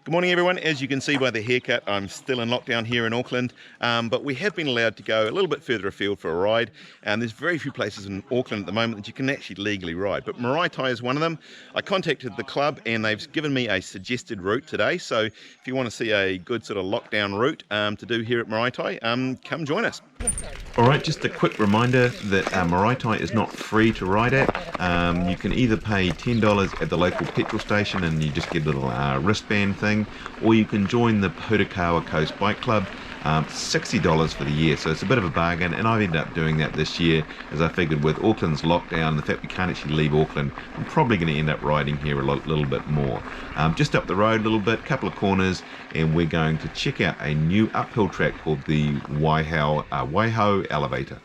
Good morning everyone. As you can see by the haircut, I'm still in lockdown here in Auckland, but we have been allowed to go a little bit further afield for a ride, and there's very few places in Auckland at the moment that you can actually legally ride, but Maraetai is one of them. I contacted the club and they've given me a suggested route today, so if you want to see a good sort of lockdown route to do here at Maraetai, come join us. Alright, just a quick reminder that Maraetai is not free to ride at. You can either pay $10 at the local petrol station and you just get a little wristband thing, or you can join the Purakawa Coast Bike Club, $60 for the year, so it's a bit of a bargain, and I've ended up doing that this year as I figured with Auckland's lockdown and the fact we can't actually leave Auckland, I'm probably going to end up riding here a little bit more. Just up the road a little bit, couple of corners, and we're going to check out a new uphill track called the Waihou Elevator.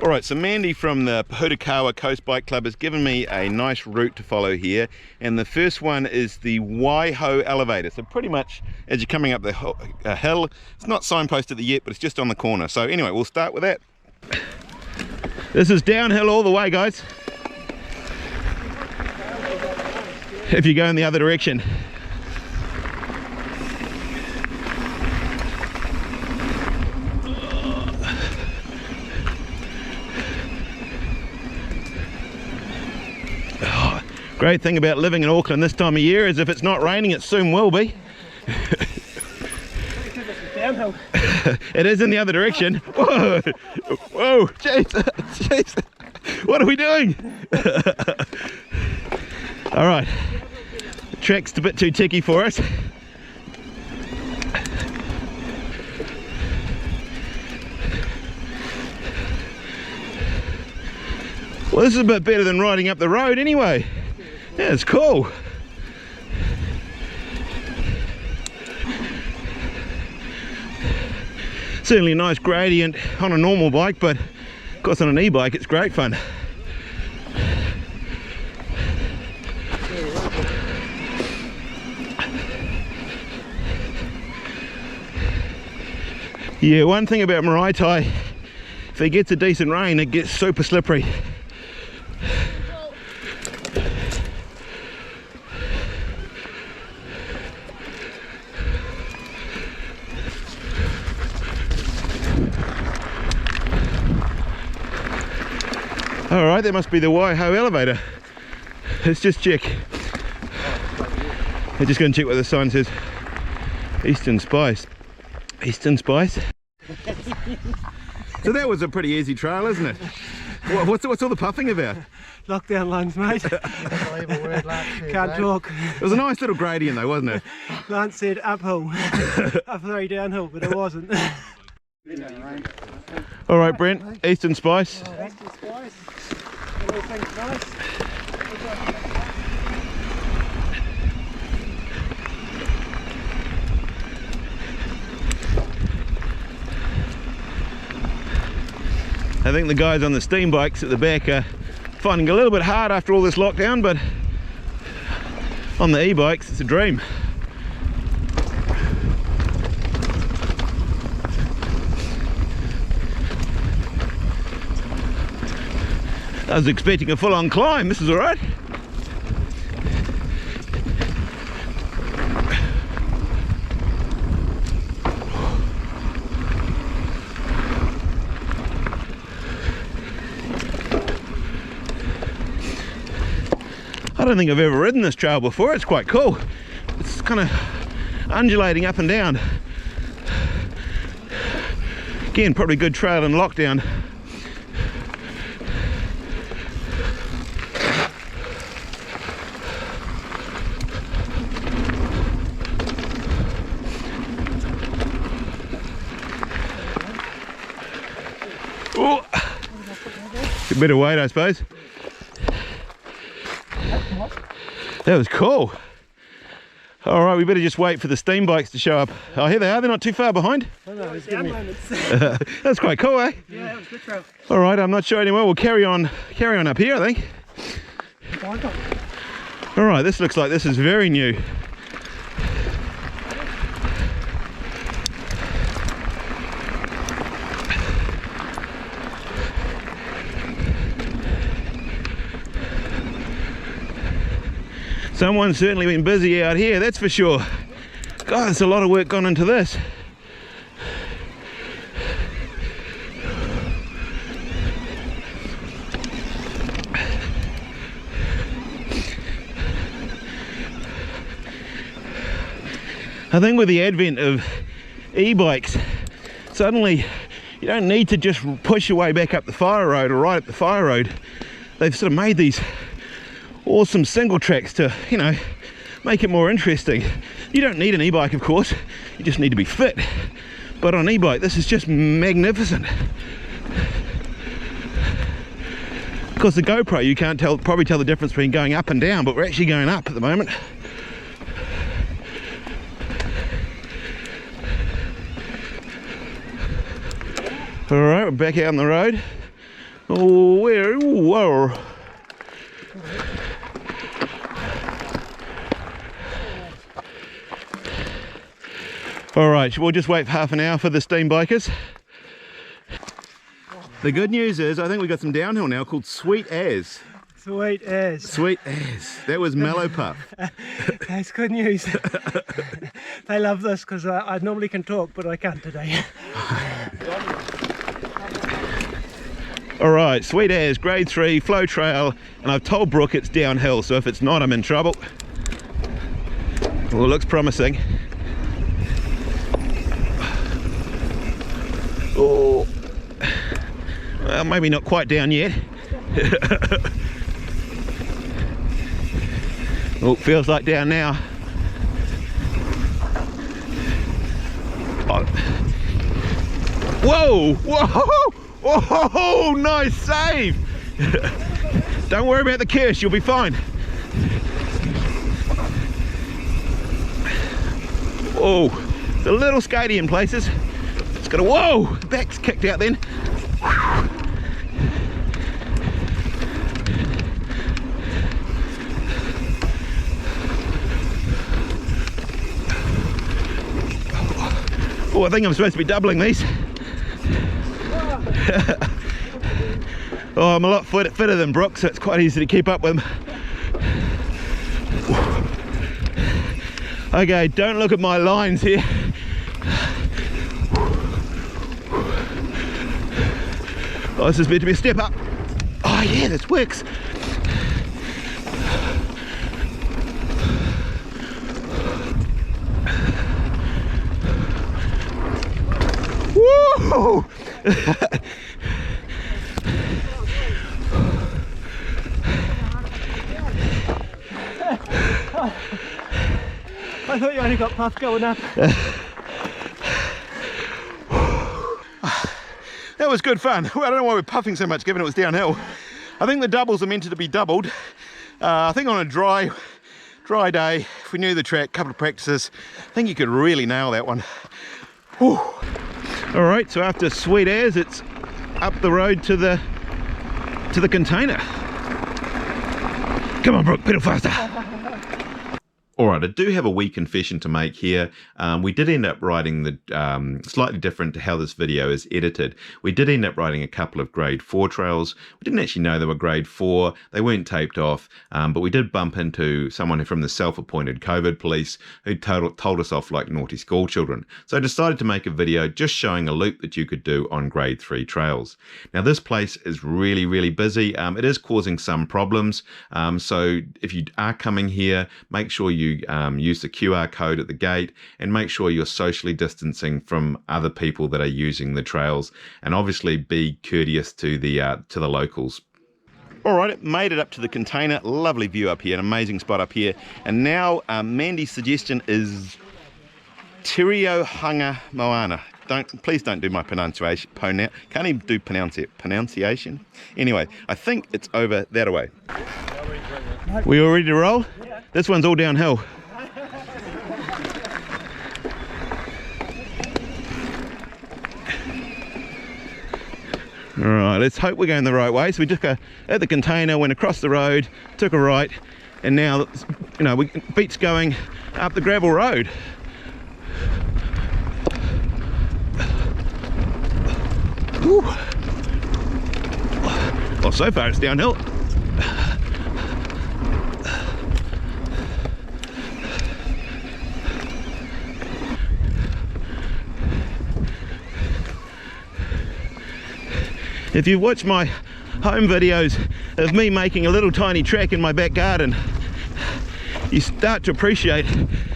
Alright, so Mandy from the Purakawa Coast Bike Club has given me a nice route to follow here, and the first one is the Waihou Elevator. So pretty much as you're coming up the hill, it's not signposted yet, but it's just on the corner. So anyway, we'll start with that. This is downhill all the way, guys, if you go in the other direction. Great thing about living in Auckland this time of year is if it's not raining, it soon will be. Downhill. It is in the other direction. Whoa! Whoa! Jeez! Jeez! What are we doing? Alright. The track's a bit too ticky for us. Well, this is a bit better than riding up the road anyway. Yeah, it's cool. Certainly a nice gradient on a normal bike, but of course on an e-bike it's great fun. Yeah, one thing about Maraetai, if it gets a decent rain, it gets super slippery. Alright, that must be the Waihou Elevator. Let's just check. I'm just going to check what the sign says. Eastern Spice. Eastern Spice? So that was a pretty easy trail, isn't it? What's all the puffing about? Lockdown lungs, mate. Can't talk. It was a nice little gradient though, wasn't it? Lance said uphill. Sorry, downhill, but it wasn't. Alright Brent, Eastern Spice. Eastern Spice. Everything's nice. I think the guys on the steam bikes at the back are finding it a little bit hard after all this lockdown, but on the e-bikes it's a dream. I was expecting a full-on climb. This is alright. I don't think I've ever ridden this trail before. It's quite cool. It's kind of undulating up and down. Again, probably good trail in lockdown. Oh, a bit of weight, I suppose. That was cool. All right, we better just wait for the steam bikes to show up. Oh, here they are. They're not too far behind. Oh, no, That's quite cool, eh? Yeah, that was good trail. All right, I'm not sure anymore. We'll carry on up here, I think. All right, this looks like this is very new. Someone's certainly been busy out here, that's for sure. God, there's a lot of work gone into this. I think with the advent of e-bikes, suddenly you don't need to just push your way back up the fire road or right up the fire road. They've sort of made these awesome single tracks to, you know, make it more interesting. You don't need an e-bike, of course, you just need to be fit. But on e-bike, this is just magnificent. Of course, the GoPro, you can't probably tell the difference between going up and down, but we're actually going up at the moment. All right, we're back out on the road. Oh, whoa. All right, we'll just wait for half an hour for the steam bikers. The good news is I think we've got some downhill now called Sweet As. Sweet as. Sweet As. That was Mellow Puff. That's good news. They love this because I normally can talk, but I can't today. All right, Sweet As, grade 3, flow trail, and I've told Brooke it's downhill, so if it's not, I'm in trouble. Well, it looks promising. Oh, well, maybe not quite down yet. Oh, feels like down now. Oh. Whoa, whoa! Oh, nice save! Don't worry about the curse, you'll be fine. Oh, it's a little skatey in places. It's got a, whoa, the back's kicked out then. Oh, I think I'm supposed to be doubling these. Oh, I'm a lot fitter than Brooke, so it's quite easy to keep up with. Okay, don't look at my lines here. Oh, this is meant to be a step up. Oh yeah, this works. Woo! I thought you only got puff going up. That was good fun. Well, I don't know why we're puffing so much given it was downhill. I think the doubles are meant to be doubled. I think on a dry day, if we knew the track, couple of practices, I think you could really nail that one. Whew. All right, so after Sweet As, it's up the road to the container. Come on, Brooke, pedal faster. Alright, I do have a wee confession to make here. We did end up writing the, slightly different to how this video is edited. We did end up writing a couple of grade 4 trails. We didn't actually know they were grade 4. They weren't taped off, but we did bump into someone from the self-appointed COVID police who told us off like naughty school children. So I decided to make a video just showing a loop that you could do on grade 3 trails. Now this place is really, really busy. It is causing some problems. So if you are coming here, make sure you use the QR code at the gate and make sure you're socially distancing from other people that are using the trails, and obviously be courteous to the locals. All right, it made it up to the container. Lovely view up here, an amazing spot up here. And now Mandy's suggestion is Tyrio Hunga Moana. Please don't do my pronunciation. Can't even do pronunciation. Anyway, I think it's over that away. We all ready to roll? Yeah. This one's all downhill. All right, let's hope we're going the right way. So we just got at the container, went across the road, took a right, and now, you know, beat's going up the gravel road. Whew. Well, so far it's downhill. If you watch my home videos of me making a little tiny track in my back garden, you start to appreciate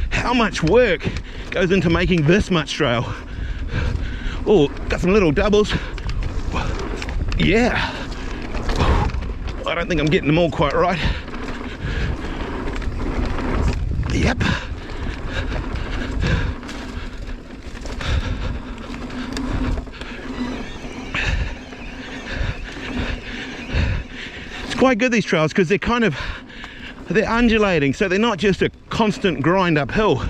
how much work goes into making this much trail. Oh, got some little doubles. Yeah. I don't think I'm getting them all quite right. Yep. It's quite good, these trails, because they're undulating, so they're not just a constant grind uphill.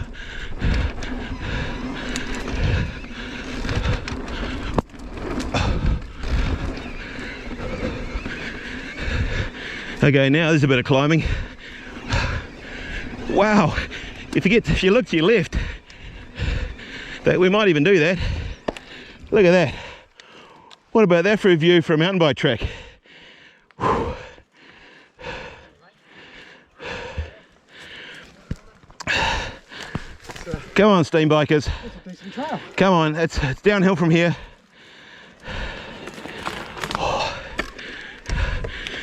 Okay, now there's a bit of climbing. Wow, if you look to your left, that we might even do that. Look at that. What about that for a view for a mountain bike track? Whew. Come on, steam bikers. That's a decent trail. Come on, it's downhill from here.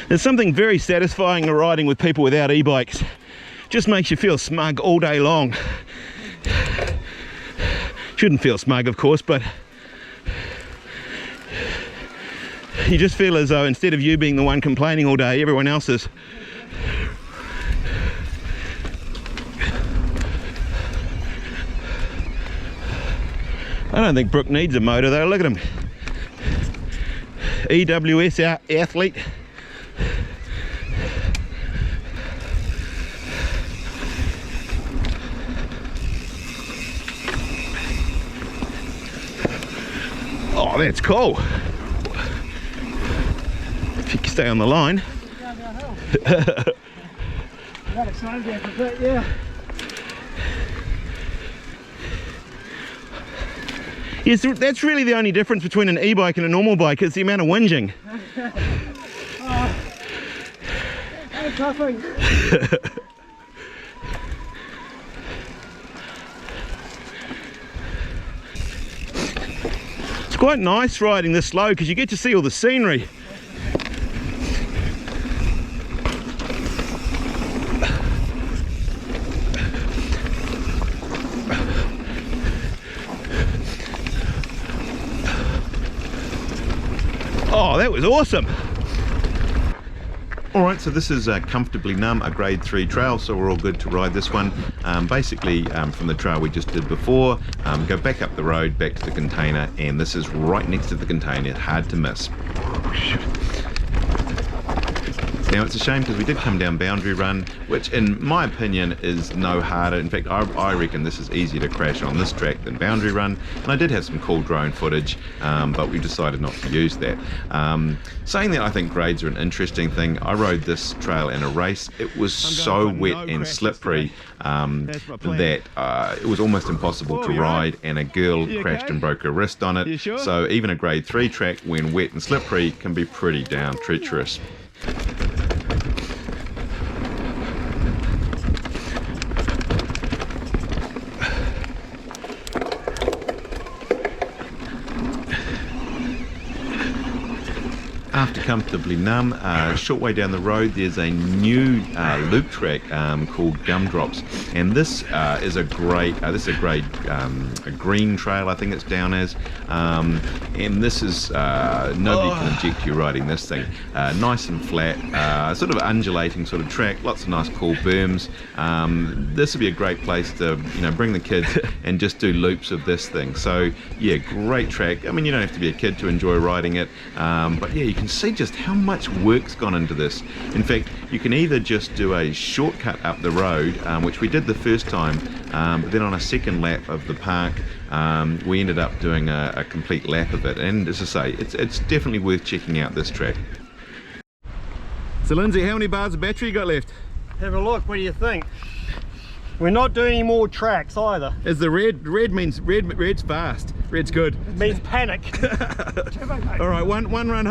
There's something very satisfying in riding with people without e-bikes. Just makes you feel smug all day long. Shouldn't feel smug, of course, but you just feel as though instead of you being the one complaining all day, everyone else is. I don't think Brooke needs a motor though, look at him. EWS athlete. Oh, that's cool. If you can stay on the line. Yeah. Yes, that's really the only difference between an e-bike and a normal bike, is the amount of whinging. That's toughing. It's quite nice riding this slow because you get to see all the scenery. Oh, that was awesome. Alright, so this is Comfortably Numb, a grade 3 trail, so we're all good to ride this one. Basically, from the trail we just did before, go back up the road, back to the container, and this is right next to the container, hard to miss. Now it's a shame because we did come down Boundary Run, which in my opinion is no harder. In fact, I reckon this is easier to crash on this track than Boundary Run. And I did have some cool drone footage, but we decided not to use that. Saying that, I think grades are an interesting thing. I rode this trail in a race. It was so wet and slippery that it was almost impossible to ride, and a girl crashed and broke her wrist on it. So even a grade 3 track, when wet and slippery, can be pretty damn treacherous. After Comfortably Numb, a short way down the road, there's a new loop track called Gumdrops, and this is a great, a green trail, I think it's down as, and this is nobody can object to you riding this thing. Nice and flat, sort of undulating sort of track, lots of nice cool berms. This would be a great place to bring the kids and just do loops of this thing. So yeah, great track. I mean, you don't have to be a kid to enjoy riding it, but yeah, you can see just how much work's gone into this. In fact, you can either just do a shortcut up the road, which we did the first time, but then on a second lap of the park, we ended up doing a complete lap of it. And as I say, it's definitely worth checking out this track. So Lindsay, how many bars of battery you got left? Have a look, what do you think? We're not doing any more tracks either. Is the red means red's fast. Red's good. It means panic. All right, one run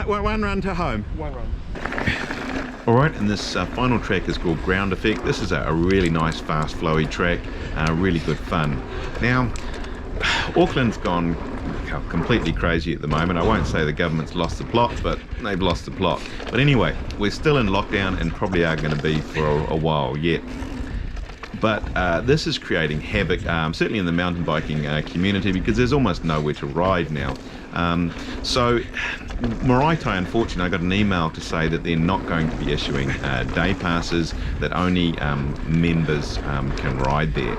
to home. One run. All right, and this final track is called Ground Effect. This is a really nice, fast, flowy track, really good fun. Now, Auckland's gone completely crazy at the moment. I won't say the government's lost the plot, but they've lost the plot. But anyway, we're still in lockdown and probably are going to be for a while yet. But this is creating havoc, certainly in the mountain biking community, because there's almost nowhere to ride now. So Maraetai, unfortunately, I got an email to say that they're not going to be issuing day passes, that only members can ride there,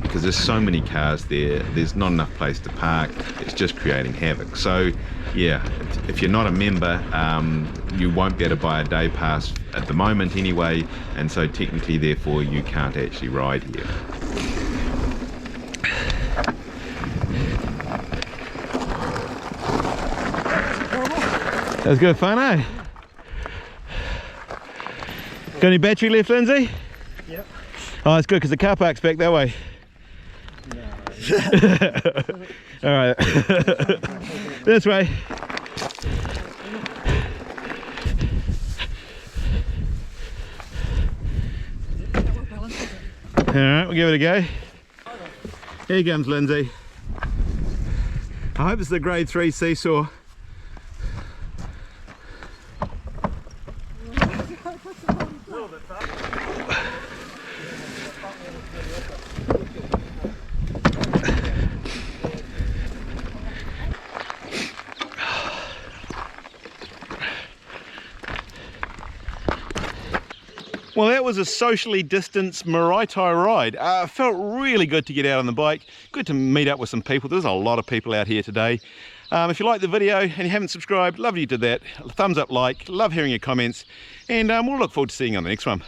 because there's so many cars there, there's not enough place to park, it's just creating havoc. So yeah, if you're not a member, you won't be able to buy a day pass at the moment anyway, and so technically therefore you can't actually ride here. That was good fun, eh? Got any battery left, Lindsay? Yep. Oh, that's good because the car park's back that way. No. Alright. This way. Alright, we'll give it a go. Here comes Lindsay. I hope it's the grade 3 seesaw. Well, that was a socially distanced Maraetai ride. Felt really good to get out on the bike. Good to meet up with some people. There's a lot of people out here today. If you liked the video and you haven't subscribed, love you did that. Thumbs up, like, love hearing your comments, and we'll look forward to seeing you on the next one.